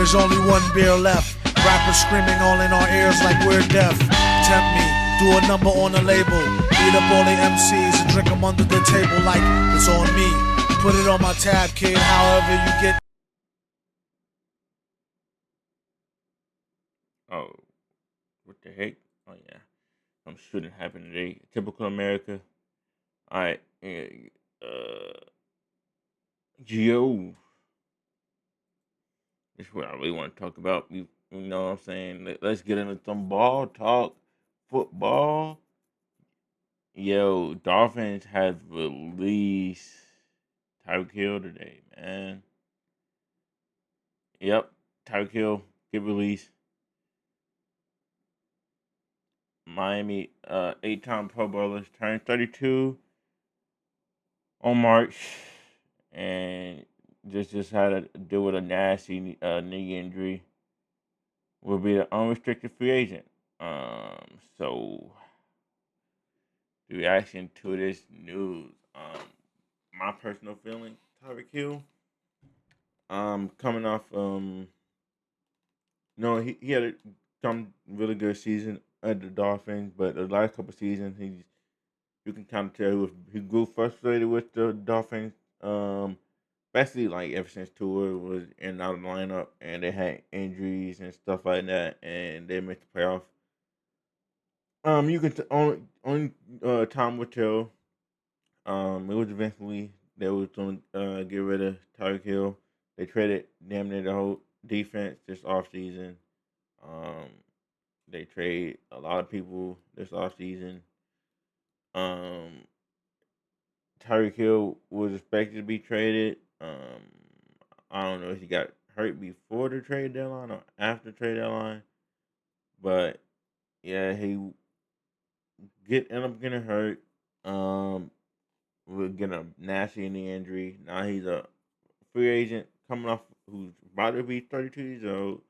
there's only one beer left. Rappers screaming all in our ears like we're deaf. Tempt me, do a number on a label. Beat up all the MCs and drink them under the table like it's on me. Put it on my tab, kid, however you get. Oh, what the heck? Oh yeah, some shooting happened today. Typical America. All right, Gio. This is what I really want to talk about. You know what I'm saying? Let's get into some ball talk. Football. Yo, Dolphins has released Tyreek Hill today, man. Yep, Tyreek Hill get released. Miami, 8-time Pro Bowlers turned 32 on March, and just had to deal with a nasty knee injury. Will be the unrestricted free agent. So the reaction to this news, my personal feeling, Tyreek Hill, coming off, no, he had some really good season at the Dolphins, but the last couple seasons, you can kind of tell he grew frustrated with the Dolphins. Especially like ever since Tua was in and out of the lineup, and they had injuries and stuff like that, and they missed the playoffs. You can only time will tell. It was eventually they was going to get rid of Tyreek Hill. They traded damn near the whole defense this offseason. Um, they trade a lot of people this offseason. Um, Tyreek Hill was expected to be traded. I don't know if he got hurt before the trade deadline or after the trade deadline, but yeah, he end up getting hurt. Um, we're getting a nasty knee injury. Now he's a free agent coming off who's about to be 32 years old.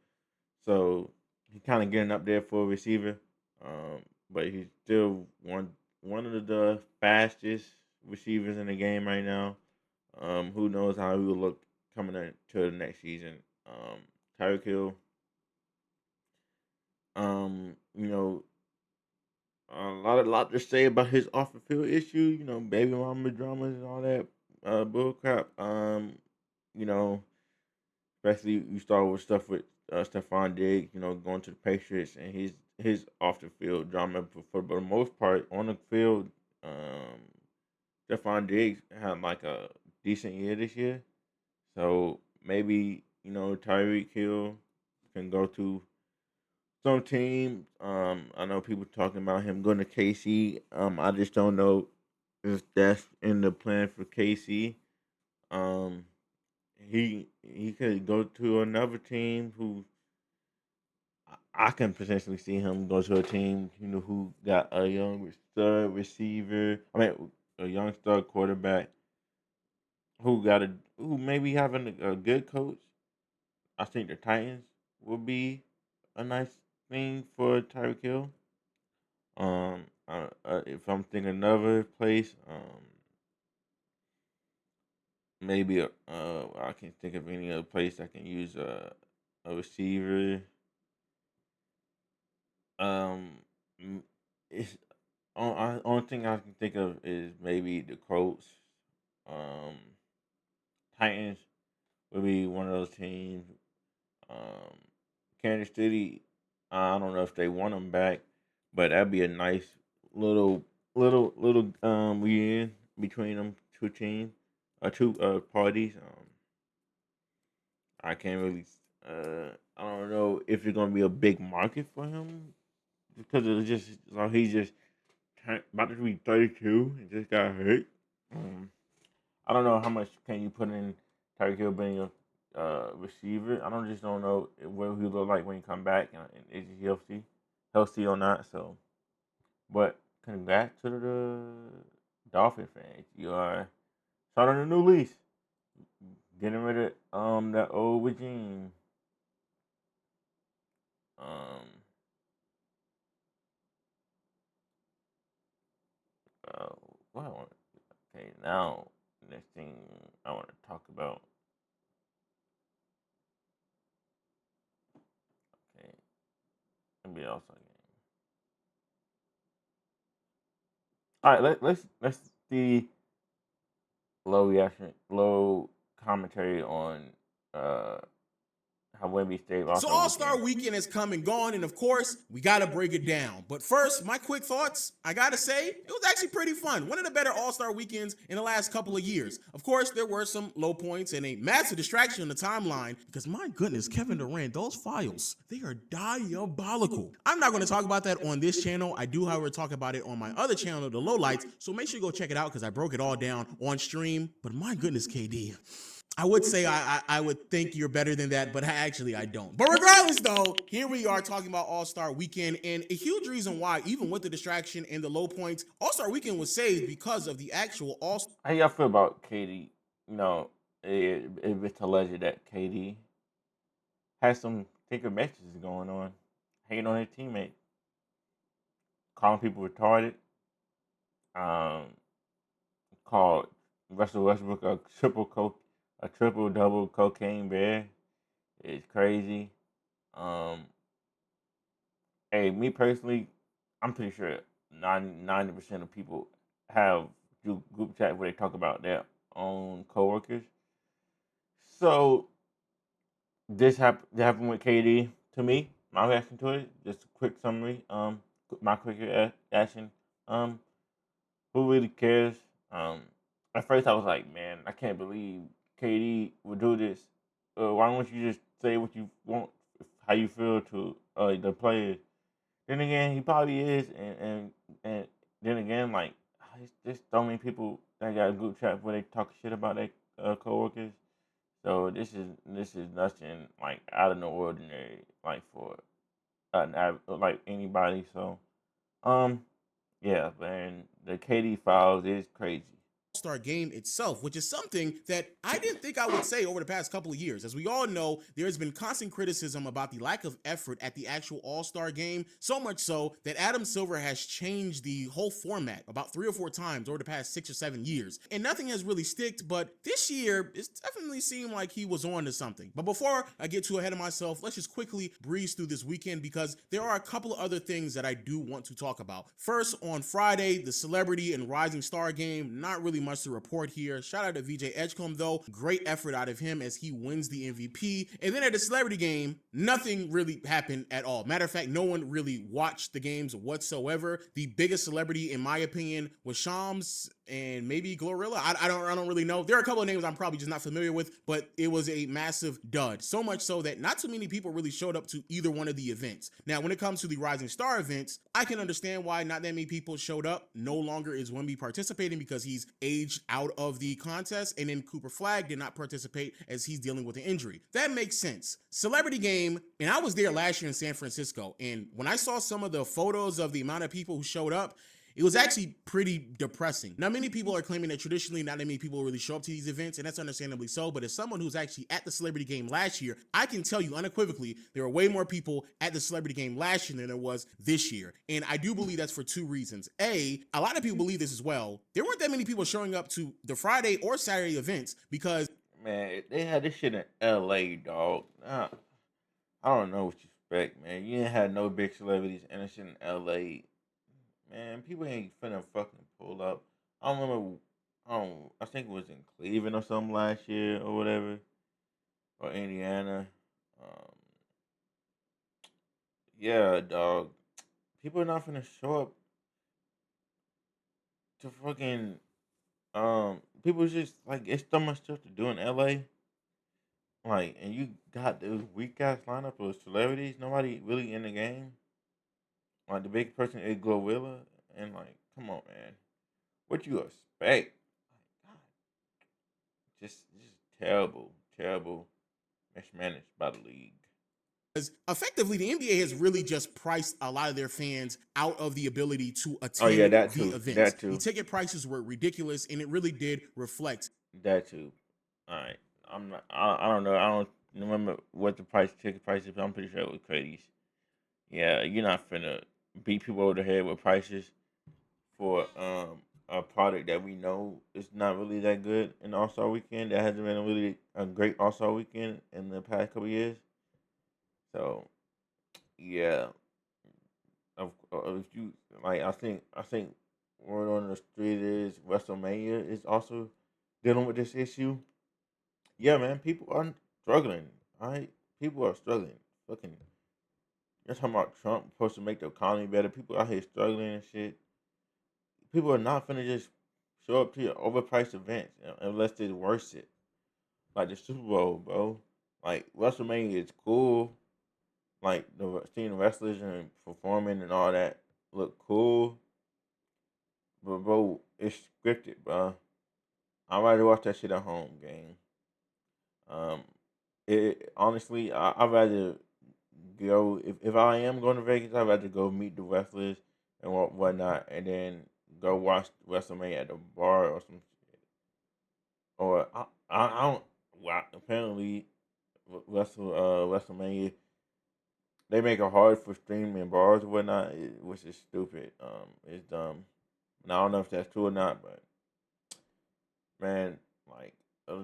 So he kind of getting up there for a receiver. But he's still one of the fastest receivers in the game right now. Who knows how he will look coming into the next season. Tyreek Hill, you know, a lot to say about his off the field issue. You know, baby mama dramas and all that bull crap. You know, especially you start with stuff with Stephon Diggs. You know, going to the Patriots and his off the field drama. For the most part, on the field, um, Stephon Diggs had like a decent year this year. So maybe Tyreek Hill can go to some team. I know people talking about him going to KC. I just don't know if that's in the plan for KC. Um, he could go to another team who I can potentially see him go to a team who got a young stud receiver. I mean, a young stud quarterback who maybe having a good coach. I think the Titans would be a nice thing for Tyreek Hill. If I'm thinking another place, maybe I can think of any other place I can use a receiver. Um, m- it's only thing I can think of is maybe the Colts. Um, Titans would be one of those teams. Um, Kansas City, I don't know if they want them back, but that'd be a nice little reunion between them two teams, two parties. I can't really, I don't know if it's gonna be a big market for him because it's just so he's just about to be 32 and just got hurt. Um, I don't know how much can you put in Tyreek Hill being a receiver. I don't know what he look like when he come back and is he healthy or not. So, but congrats to the Dolphin fans. You are starting a new lease, getting rid of that old regime. Um, uh, what I want. Okay, now next thing I want to talk about NBA All-Star game. All right, let's see low commentary on uh how Wemby State So All-Star All-Star weekend. weekend has come and gone, and of course, we got to break it down. But first, my quick thoughts, I got to say, it was actually pretty fun. One of the better All-Star weekends in the last couple of years. Of course, there were some low points and a massive distraction on the timeline because, my goodness, Kevin Durant, those files, they are diabolical. I'm not going to talk about that on this channel. I do, however, talk about it on my other channel, The Lowlights, so make sure you go check it out because I broke it all down on stream. But my goodness, KD, I would say I would think you're better than that, but actually I don't. But regardless, though, here we are talking about All-Star Weekend, and a huge reason why, even with the distraction and the low points, All-Star Weekend was saved because of the actual All-Star. How y'all feel about KD? You know, if it's alleged that KD has some secret messages going on, hating on his teammate, calling people retarded, um, called Russell Westbrook a triple double cocaine bear. It's crazy. Um, hey, me personally, I'm pretty sure 90% of people have group chat where they talk about their own coworkers. So this happened with KD. To me, my reaction to it, just a quick summary. My quick reaction. Who really cares? At first I was like, man, I can't believe KD would do this. Why don't you just say what you want, how you feel to the players? Then again, he probably is, and then again, like, it's just so many people that got a group chat where they talk shit about their coworkers. So this is nothing like out of the ordinary, like for like anybody. So yeah, man, the KD files is crazy. All-Star game itself, which is something that I didn't think I would say over the past couple of years. As we all know, there has been constant criticism about the lack of effort at the actual All-Star game, so much so that Adam Silver has changed the whole format about 3 or 4 times over the past 6 or 7 years. And nothing has really sticked, but this year, it definitely seemed like he was on to something. But before I get too ahead of myself, let's just quickly breeze through this weekend because there are a couple of other things that I do want to talk about. First, on Friday, the Celebrity and Rising Star game, not really much to report here. Shout out to VJ Edgecombe though. Great effort out of him as he wins the MVP. And then at the Celebrity game, nothing really happened at all. Matter of fact, no one really watched the games whatsoever. The biggest celebrity, in my opinion, was Shams and maybe Glorilla. I don't really know. There are a couple of names I'm probably just not familiar with, but it was a massive dud. So much so that not too many people really showed up to either one of the events. Now, when it comes to the Rising Star events, I can understand why not that many people showed up. No longer is Wemby participating because he's aged out of the contest, and then Cooper Flag did not participate as he's dealing with an injury. That makes sense. Celebrity game, and I was there last year in San Francisco, and when I saw some of the photos of the amount of people who showed up, it was actually pretty depressing. Now, many people are claiming that traditionally not that many people really show up to these events, and that's understandably so, but as someone who's actually at the Celebrity Game last year, I can tell you unequivocally there were way more people at the Celebrity Game last year than there was this year. And I do believe that's for 2 reasons. A lot of people believe this as well. There weren't that many people showing up to the Friday or Saturday events because, Man, they had this shit in LA, dog. I don't know what you expect, man. You ain't had no big celebrities and this shit in LA. Man, people ain't finna fucking pull up. I don't remember. I think it was in Cleveland or something last year or whatever, or Indiana. Um, yeah, dog. People are not finna show up to fucking. People just like it's so much stuff to do in LA. Like, and you got this weak ass lineup of celebrities. Nobody really in the game. Like the big person is Glorilla, and like, come on, man. What you expect? God, just terrible, terrible mismanaged by the league. effectively the NBA has really just priced a lot of their fans out of the ability to Oh yeah, attend that the too. events. That The too. ticket prices were ridiculous, and it really did reflect. That too. All right. I'm not. I don't know. I don't remember what the ticket price is, but I'm pretty sure it was crazy. Yeah, you're not finna beat people over the head with prices for a product that we know is not really that good in All Star Weekend. That hasn't been really a great All Star Weekend in the past couple years. So yeah, if you like, I think word on the street is WrestleMania is also dealing with this issue. Yeah, man, people are struggling. All right, people are struggling. Fucking, you're talking about Trump supposed to make the economy better. People out here struggling and shit. People are not finna just show up to your overpriced events unless they worse it. Like the Super Bowl, bro. Like WrestleMania is cool. Like seeing the wrestlers and performing and all that look cool. But bro, it's scripted, bro. I'd rather watch that shit at home, gang. Um, it honestly, I'd rather go if I am going to Vegas. I'd rather go meet the wrestlers and whatnot, and then go watch WrestleMania at the bar or some shit. Or I don't. Well, apparently, WrestleMania they make it hard for streaming bars or whatnot, which is stupid. It's dumb. And I don't know if that's true or not, but man, like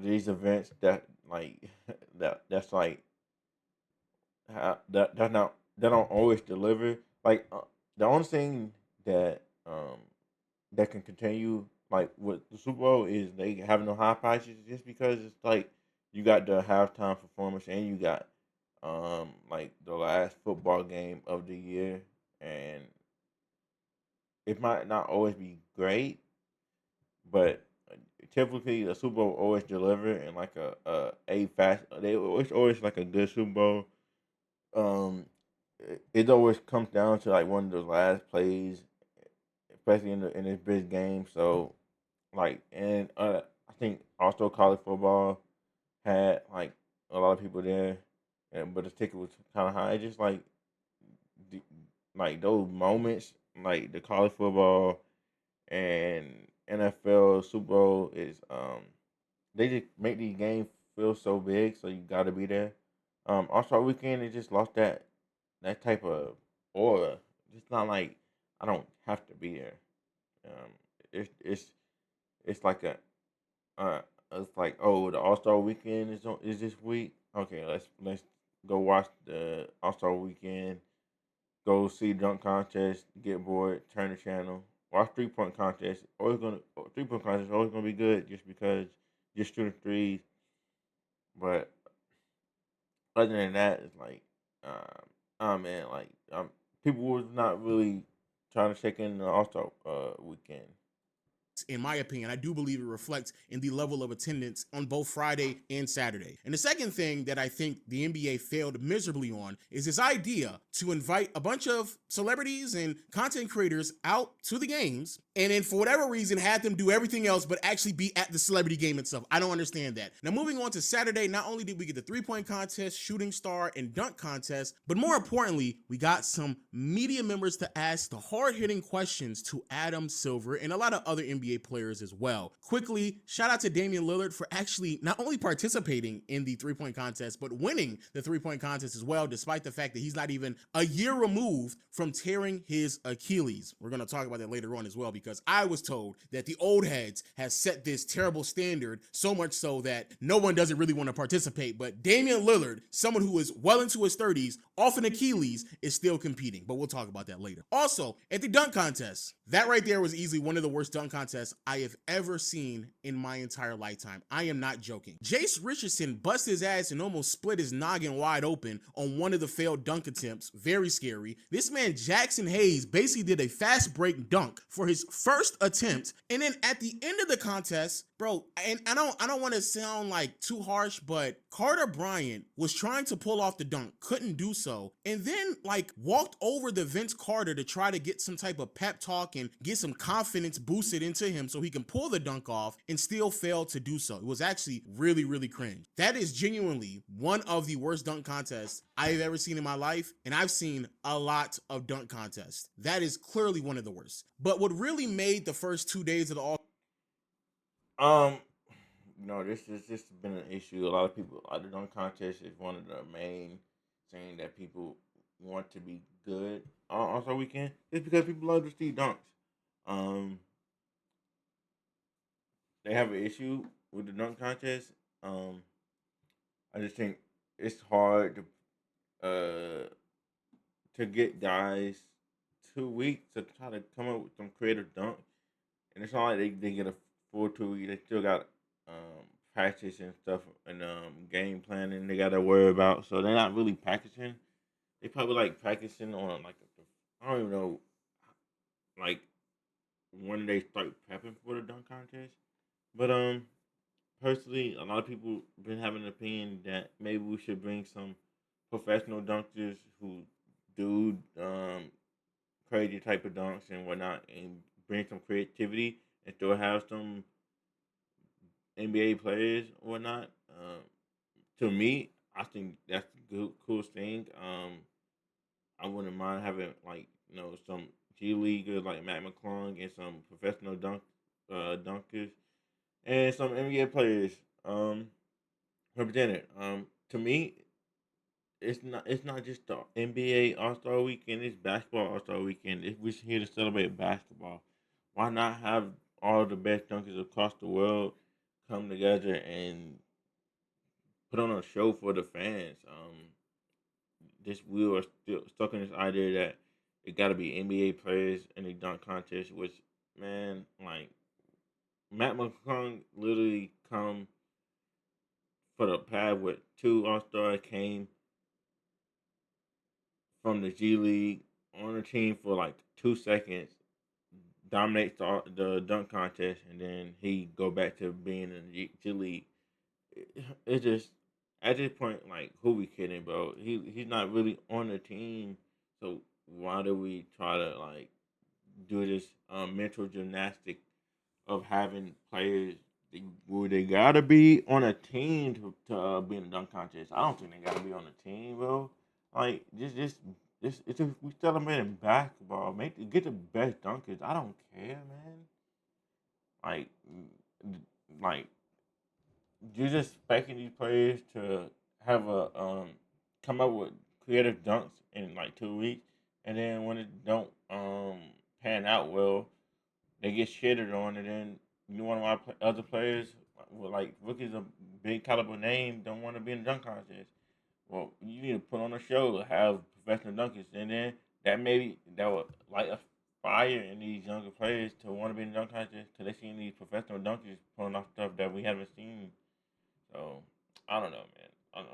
these events that like that's like that's not they don't always deliver. Like the only thing that that can continue like with the Super Bowl is they have no high prices just because it's like you got the halftime performance and you got like the last football game of the year, and it might not always be great, but typically the Super Bowl always deliver in like a fast. Always like a good Super Bowl. It always comes down to like one of the last plays, especially in this big game. So like, and I think also college football had like a lot of people there, and but the ticket was kind of high. It's just the, like those moments, like the college football and NFL Super Bowl is they just make these games feel so big, so you got to be there. Also, weekend it just lost that type of aura. It's not like I don't have to be there. Um, it's like uh, it's like, oh, the All Star weekend is this week. Okay, let's go watch the All Star weekend. Go see dunk contest. Get bored. Turn the channel. Watch 3-point contest. 3-point contest always gonna be good just because just shooting threes. But other than that, it's like, oh man, like people was not really trying to check in the All Star weekend. In my opinion, I do believe it reflects in the level of attendance on both Friday and Saturday. And the second thing that I think the NBA failed miserably on is this idea to invite a bunch of celebrities and content creators out to the games and then for whatever reason had them do everything else but actually be at the celebrity game itself. I don't understand that. Now moving on to Saturday, not only did we get the 3-point contest, shooting star, and dunk contest, but more importantly, we got some media members to ask the hard-hitting questions to Adam Silver and a lot of other NBA players as well. Quickly, shout out to Damian Lillard for actually not only participating in the 3-point contest, but winning the 3-point contest as well, despite the fact that he's not even a year removed from tearing his Achilles. We're going to talk about that later on as well, because I was told that the old heads has set this terrible standard, so much so that no one doesn't really want to participate. But Damian Lillard, someone who is well into his 30s, off an Achilles, is still competing. But we'll talk about that later. Also, at the dunk contest, that right there was easily one of the worst dunk contests I have ever seen in my entire lifetime. I am not joking. Jace Richardson busted his ass and almost split his noggin wide open on one of the failed dunk attempts. Very scary. This man, Jackson Hayes, basically did a fast break dunk for his first attempt. And then at the end of the contest, bro, and I don't want to sound like too harsh, but Carter Bryant was trying to pull off the dunk, couldn't do so, and then like walked over to Vince Carter to try to get some type of pep talk and get some confidence boosted into him so he can pull the dunk off, and still failed to do so. It was actually really, really cringe. That is genuinely one of the worst dunk contests I've ever seen in my life, and I've seen a lot of dunk contests. That is clearly one of the worst. But what really made the first 2 days of the All Um, no, this has just been an issue. A lot of people, the dunk contest is one of the main things that people want to be good on All Star Weekend. It's because people love to see dunks. Um, they have an issue with the dunk contest. Um, I just think it's hard to get guys 2 weeks to try to come up with some creative dunk, and it's not like they get a full 2 weeks. They still got practice and stuff and game planning they got to worry about. So they're not really practicing. They probably like practicing on like I don't even know like when they start prepping for the dunk contest. But personally, a lot of people been having an opinion that maybe we should bring some professional dunkers who do crazy type of dunks and whatnot, and bring some creativity and still have some NBA players or whatnot. To me, I think that's the coolest thing. I wouldn't mind having like some G leaguers like Matt McClung and some professional dunkers and some NBA players represented. To me, it's not just the NBA All Star Weekend. It's basketball All Star Weekend. If we're here to celebrate basketball, why not have all the best dunkers across the world come together and put on a show for the fans? This we are still stuck in this idea that it got to be NBA players in the dunk contest, which man, like Matt McClung literally come for the pad with two All Star came from the G League on the team for like 2 seconds, dominates the dunk contest, and then he go back to being in the G League. It's just at this point, like, who we kidding, bro? He's not really on the team, so why do we try to like do this mental gymnastic of having players where they gotta be on a team to be in the dunk contest? I don't think they gotta be on a team, bro. Like just it's a, we celebrating basketball. Get the best dunkers. I don't care, man. Like like you're just expecting these players to have a come up with creative dunks in like 2 weeks, and then when it don't pan out well, they get shitted on, and then one of my other players, like rookies a big caliber name, don't want to be in the dunk contest. Well, you need to put on a show, have professional dunkers, and then that would light a fire in these younger players to want to be in the dunk contest because they seen these professional dunkers pulling off stuff that we haven't seen. So I don't know, man.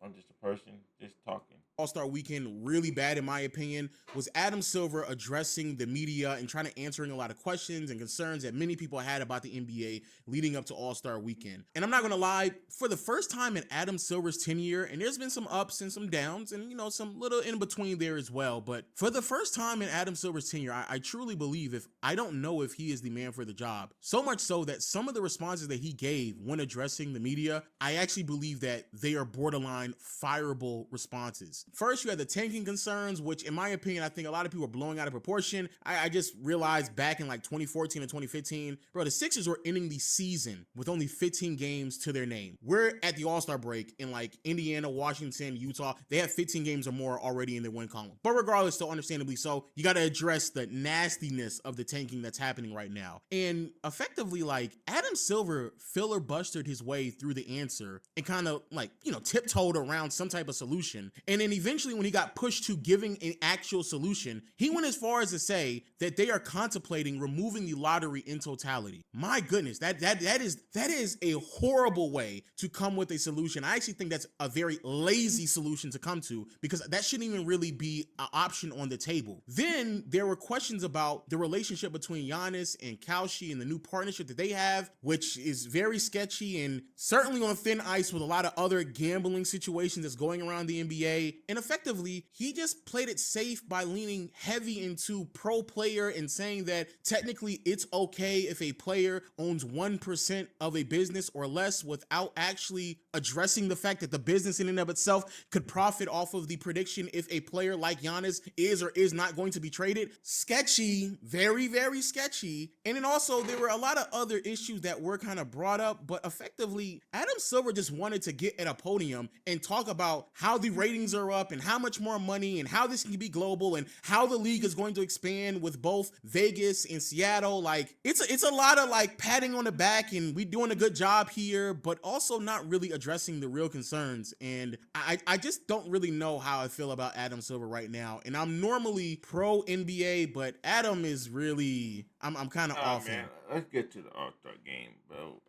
I'm just a person just talking. All-Star Weekend really bad in my opinion was Adam Silver addressing the media and trying to answering a lot of questions and concerns that many people had about the NBA leading up to All-Star Weekend. And I'm not gonna lie, for the first time in Adam Silver's tenure, and there's been some ups and some downs and some little in between there as well, but for the first time in Adam Silver's tenure, I truly believe I don't know if he is the man for the job. So much so that some of the responses that he gave when addressing the media, I actually believe that they are borderline fireable responses. First, you had the tanking concerns, which in my opinion, I think a lot of people are blowing out of proportion. I just realized back in like 2014 and 2015, bro, the Sixers were ending the season with only 15 games to their name. We're at the All-Star break in like Indiana, Washington, Utah. They have 15 games or more already in their win column. But regardless, still understandably so, you got to address the nastiness of the tanking that's happening right now. And effectively, like, Adam Silver filibustered his way through the answer and kind of like, tiptoed around some type of solution. And then eventually when he got pushed to giving an actual solution, he went as far as to say that they are contemplating removing the lottery in totality. My goodness, that is a horrible way to come with a solution. I actually think that's a very lazy solution to come to because that shouldn't even really be an option on the table. Then there were questions about the relationship between Giannis and Kalshi and the new partnership that they have, which is very sketchy and certainly on thin ice with a lot of other gambling situations that's going around the NBA. And effectively, he just played it safe by leaning heavy into pro player and saying that technically it's okay if a player owns 1% of a business or less without actually addressing the fact that the business in and of itself could profit off of the prediction if a player like Giannis is or is not going to be traded. Sketchy, very, very sketchy. And then also there were a lot of other issues that were kind of brought up, but effectively Adam Silver just wanted to get at a podium and talk about how the ratings are up and how much more money and how this can be global and how the league is going to expand with both Vegas and Seattle. Like it's a lot of like patting on the back and we doing a good job here, but also not really addressing the real concerns. And I just don't really know how I feel about Adam Silver right now. And I'm normally pro NBA, but Adam is really I'm kind of off man, him. let's get to the All-Star game, bro.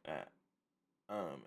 Man.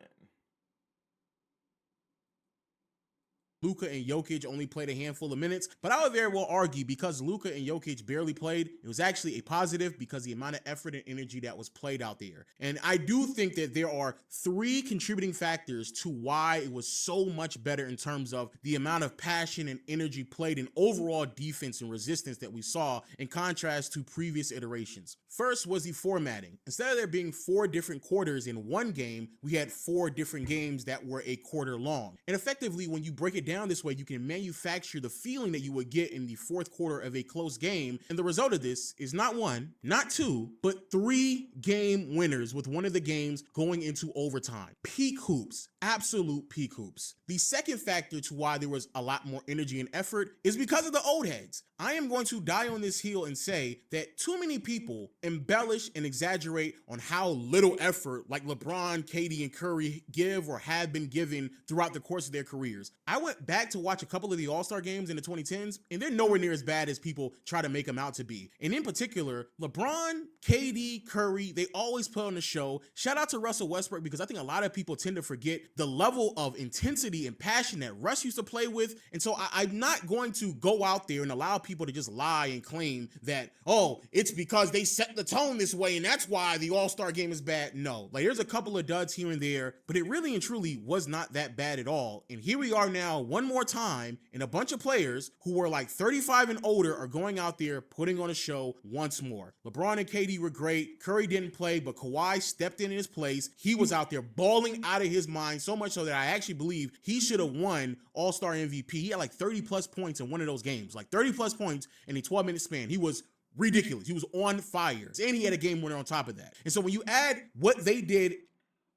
Luka and Jokic only played a handful of minutes, but I would very well argue because Luka and Jokic barely played, it was actually a positive because the amount of effort and energy that was played out there. And I do think that there are 3 contributing factors to why it was so much better in terms of the amount of passion and energy played in overall defense and resistance that we saw in contrast to previous iterations. First was the formatting. Instead of there being 4 different quarters in one game, we had 4 different games that were a quarter long. And effectively, when you break it down this way, you can manufacture the feeling that you would get in the 4th quarter of a close game. And the result of this is not 1, not 2, but 3 game winners with one of the games going into overtime. Peak hoops, absolute peak hoops. The second factor to why there was a lot more energy and effort is because of the old heads. I am going to die on this hill and say that too many people embellish and exaggerate on how little effort like LeBron, KD, and Curry give or have been given throughout the course of their careers. I went back to watch a couple of the All-Star games in the 2010s, and they're nowhere near as bad as people try to make them out to be. And in particular, LeBron, KD, Curry, they always put on the show. Shout out to Russell Westbrook because I think a lot of people tend to forget the level of intensity and passion that Russ used to play with. And so I'm not going to go out there and allow people to just lie and claim that, oh, it's because they set the tone this way and that's why the All-Star game is bad. No, like there's a couple of duds here and there, but it really and truly was not that bad at all. And here we are now one more time, and a bunch of players who were like 35 and older are going out there putting on a show once more. LeBron and KD were great. Curry didn't play, but Kawhi stepped in his place. He was out there balling out of his mind, so much so that I actually believe he should have won All-Star MVP. He had like 30 plus points in one of those games, like 30 plus points in a 12-minute span. He was ridiculous. He was on fire. And he had a game winner on top of that. And so when you add what they did.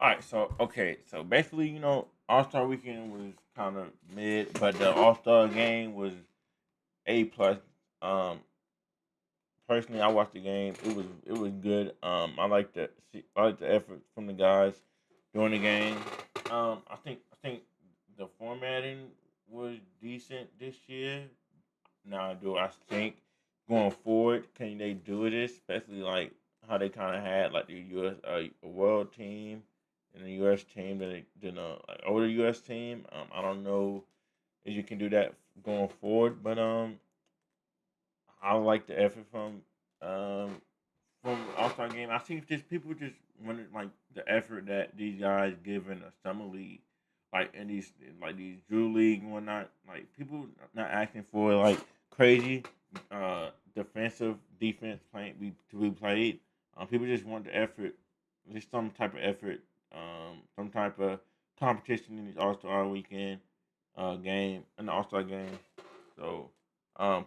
All right, so basically, you know, All-Star weekend was kind of mid, but the All-Star game was A plus. Personally, I watched the game. It was good. I like the effort from the guys during the game. I think the formatting was decent this year. Now, do I think going forward, can they do this? Especially like how they kind of had like the U.S. World team and the U.S. team, like older U.S. team. I don't know if you can do that going forward, but I like the effort from All-Star game. I think just people just wanted like the effort that these guys give in the summer league, like in these Drew League and whatnot. Like people not asking for like crazy defense playing to be played. People just want the effort, just some type of effort, some type of competition in the All-Star weekend game, in the All-Star game. So,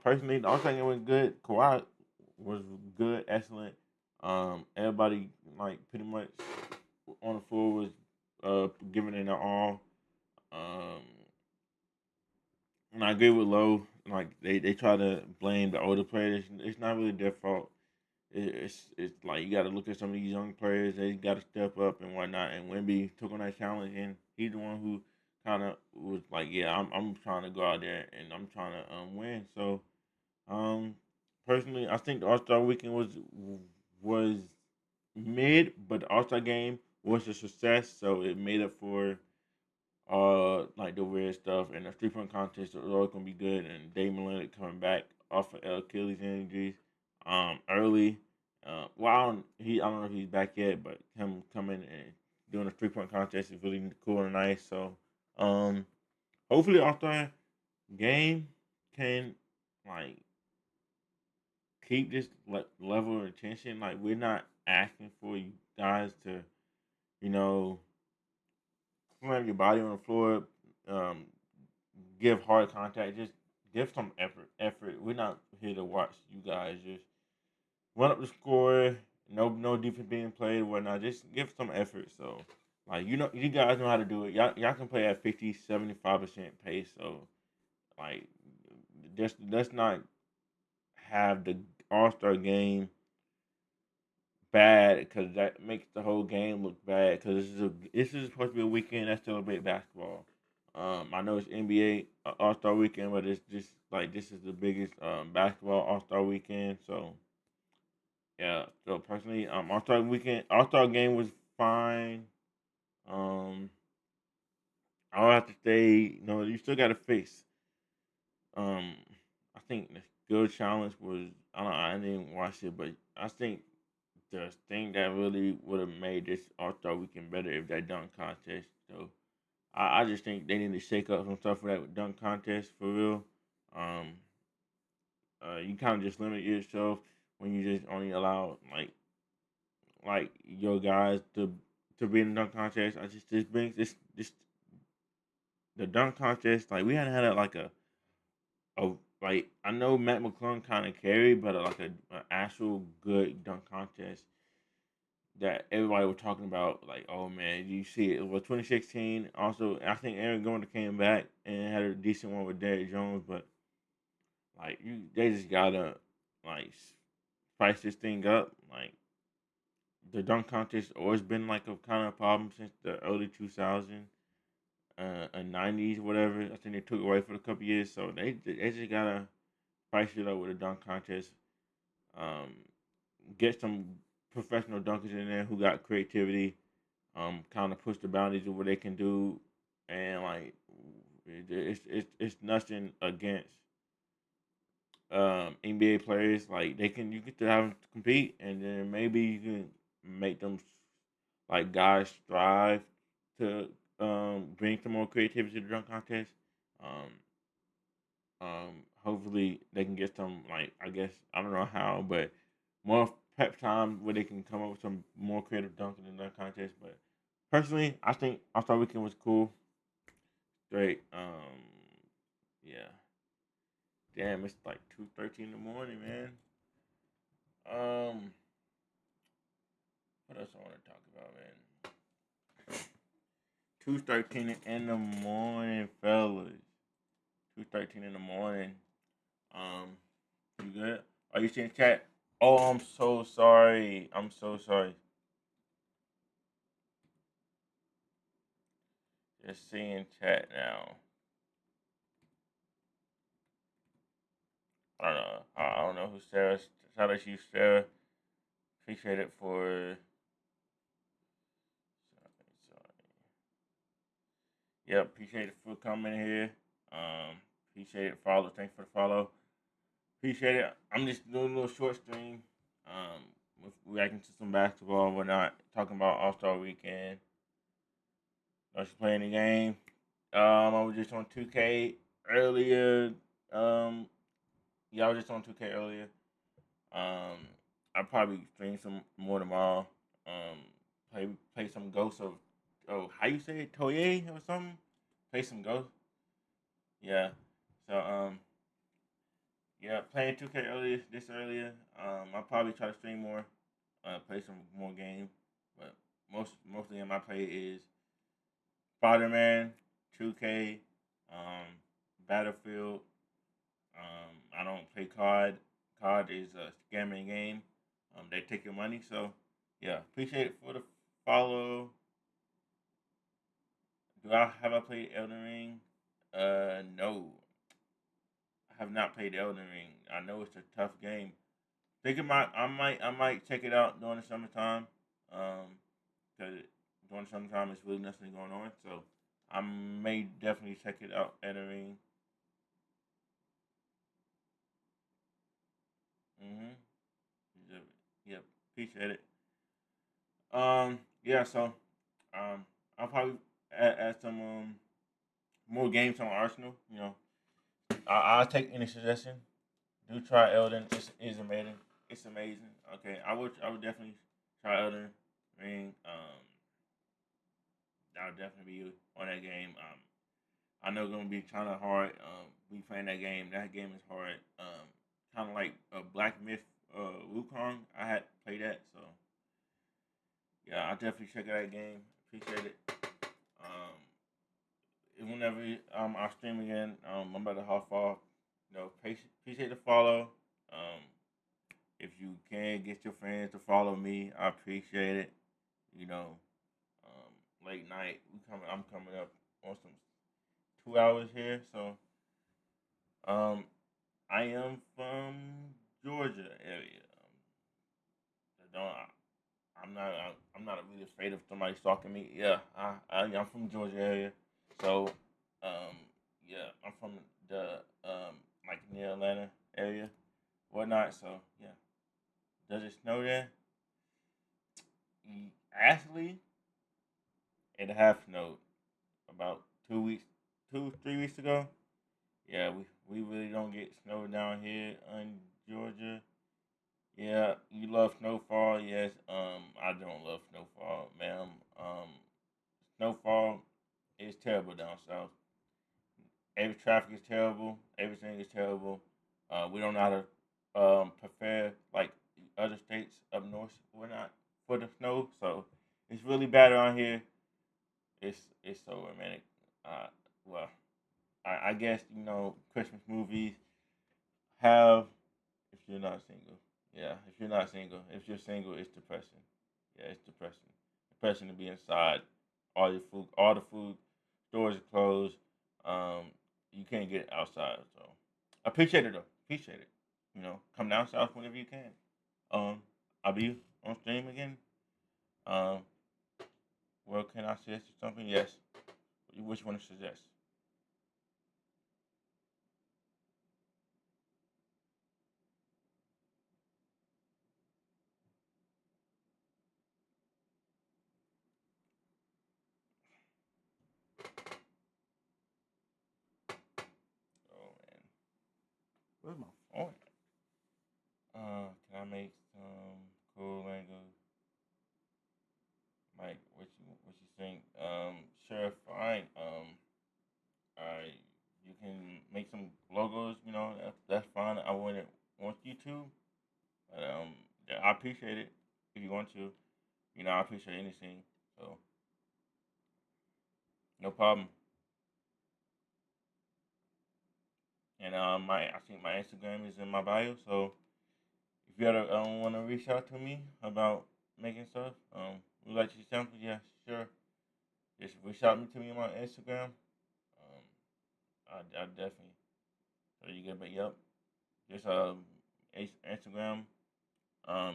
personally, the All-Star game was good. Kawhi was good, excellent. Everybody, like, pretty much on the floor was giving it their all. And I agree with Lowe. Like, they try to blame the older players. It's not really their fault. It's like you got to look at some of these young players. They got to step up and whatnot. And Wemby took on that challenge, and he's the one who kind of was like, yeah, I'm trying to go out there and I'm trying to win. So, personally, I think the All-Star weekend was mid, but the All-Star game was a success. So it made up for like the weird stuff, and the 3-point contest was always gonna be good. And Damian Lillard coming back off of Achilles injuries early. I don't know if he's back yet, but him coming and doing a 3-point contest is really cool and nice. So hopefully All-Star game can like keep this level of attention. Like we're not asking for you guys to, you know, slam your body on the floor, give hard contact. Just give some effort. We're not here to watch you guys just run up the score. No defense being played, whatnot. Just give some effort. So, like, you know, you guys know how to do it. Y'all can play at 50, 75% pace. So, Like, let's not have the All-Star game bad because that makes the whole game look bad. Because this is supposed to be a weekend that celebrate basketball. I know it's NBA All Star Weekend, but it's just like this is the biggest basketball All Star Weekend. So yeah. So personally, All Star Weekend, All Star game was fine. Um, I'll have to say, no, you still got to face. Um, I think the skill challenge was. I don't. I didn't watch it, but I think the thing that really would have made this All Star Weekend better if that dunk contest. So I just think they need to shake up some stuff for that dunk contest for real. Um, you kind of just limit yourself when you just only allow like your guys to be in the dunk contest. I just this brings this the dunk contest. Like we hadn't had a like I know Matt McClung kind of carried, but an actual good dunk contest that everybody was talking about. Like, oh man, you see it was 2016. Also, I think Aaron Gordon came back and had a decent one with Derrick Jones, but like they just gotta like spice this thing up. Like the dunk contest always been like a kind of problem since the early 2000s and 90s, whatever. I think they took it away for a couple years, so they just gotta spice it up with a dunk contest. Um, get some professional dunkers in there who got creativity. Kind of push the boundaries of what they can do, and like it's nothing against NBA players. Like you get to have them compete, and then maybe you can make them like guys strive to bring some more creativity to the dunk contest. Um, Hopefully they can get some like I guess I don't know how, but more prep time where they can come up with some more creative dunks in the dunk contest. But personally, I think All Star Weekend was cool. Great. Yeah. Damn, it's like 2:13 in the morning, man. Um, what else I want to talk about, man? 2:13 in the morning, fellas. 2:13 in the morning. Um, you good? Are you seeing chat? Oh, I'm so sorry. I'm so sorry. Just seeing chat now. I don't know. I don't know who Sarah. Shout out to you, Sarah. Appreciate it for. Sorry. Yep, appreciate it for coming here. Appreciate it. Follow. Thanks for the follow. Appreciate it. I'm just doing a little short stream. Reacting to some basketball and whatnot. Talking about All Star Weekend. I was playing the game. I was just on 2K earlier. Um, yeah, I was just on 2K earlier. Um, I'll probably stream some more tomorrow. Um, play some Ghosts of how you say it, Toye or something. Play some Ghosts. Yeah. So yeah, playing 2K earlier. I'll probably try to stream more. Play some more games, but mostly in my play is Spider Man, 2K, um, Battlefield. I don't play COD. COD is a scamming game. They take your money. So, yeah, appreciate it for the follow. Have I played Elden Ring? No, I have not played Elden Ring. I know it's a tough game. I might check it out during the summertime. Cause during the summertime it's really nothing going on. So I may definitely check it out. Elden Ring. Mm-hmm. Yep. Yep. Appreciate it. Yeah. So I'll probably add some more games on Arsenal. I'll take any suggestion. Do try Elden. It's amazing. It's amazing. Okay, I would definitely try Elden Ring. I'll definitely be on that game. I know it's gonna be kind of hard. Be playing that game. That game is hard. Kind of like a Black Myth Wukong. I had played that, so yeah, I'll definitely check out that game. Appreciate it. Um, whenever I stream again, I'm about to hop off. Appreciate the follow. Um, if you can get your friends to follow me, I appreciate it. You know, late night. I'm coming up on some 2 hours here, so um, I am from Georgia area. So don't I'm not really afraid of somebody stalking me. Yeah, I'm from Georgia area, so um, yeah, I'm from the like near Atlanta area, whatnot. So yeah, does it snow there? Actually, it have snowed about 2 weeks, 2 3 weeks ago. Yeah, we really don't get snow down here in Georgia. Yeah, you love snowfall. Yes, I don't love snowfall, ma'am. Snowfall is terrible down south. Every traffic is terrible. Everything is terrible. We don't know how to prepare like other states up north. We're not for the snow, so it's really bad around here. It's so romantic. Uh, well, I guess Christmas movies have if you're not single. Yeah, if you're not single, if you're single, it's depressing. Yeah, it's depressing. Depressing to be inside. All the food stores are closed. Um, you can't get outside. So, appreciate it though. Appreciate it. Come down south whenever you can. Um, I'll be on stream again. Um, well, can I suggest something? Yes. Which one to suggest? Oh man, where's my phone? Can I make some cool angles? Mike, what you think? Sure, fine. Uh, you can make some logos. That's fine. I wouldn't want you to, but yeah, I appreciate it if you want to. I appreciate anything. So no problem. And I think my Instagram is in my bio. So if you ever want to reach out to me about making stuff, would like to sample, yeah, sure. Just reach out to me on my Instagram. I definitely. So you get, but yep. This Instagram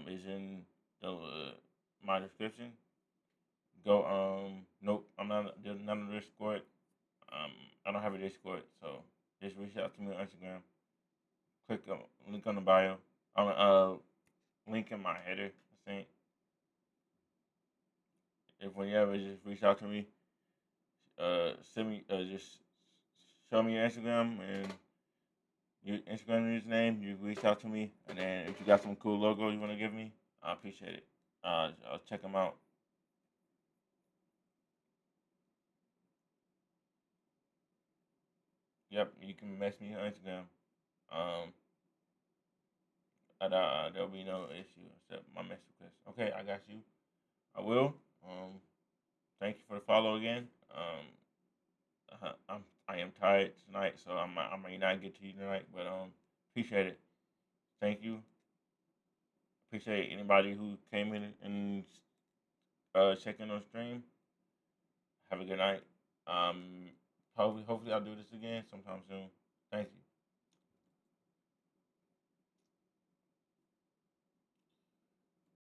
is in the my description. Go nope, I'm not there's none of Discord. I don't have a Discord, so just reach out to me on Instagram. Click on link on the bio. I'm link in my header. I think if whenever just reach out to me, send me just show me your Instagram and your Instagram username. You reach out to me, and then if you got some cool logo you want to give me, I appreciate it. I'll check them out. Yep, you can mess me on Instagram. Um, there'll be no issue except my mess request. Okay, I got you. I will. Thank you for the follow again. I am tired tonight, so I may not get to you tonight, but appreciate it. Thank you. Appreciate anybody who came in and checked in on stream. Have a good night. Hopefully I'll do this again sometime soon. Thank you.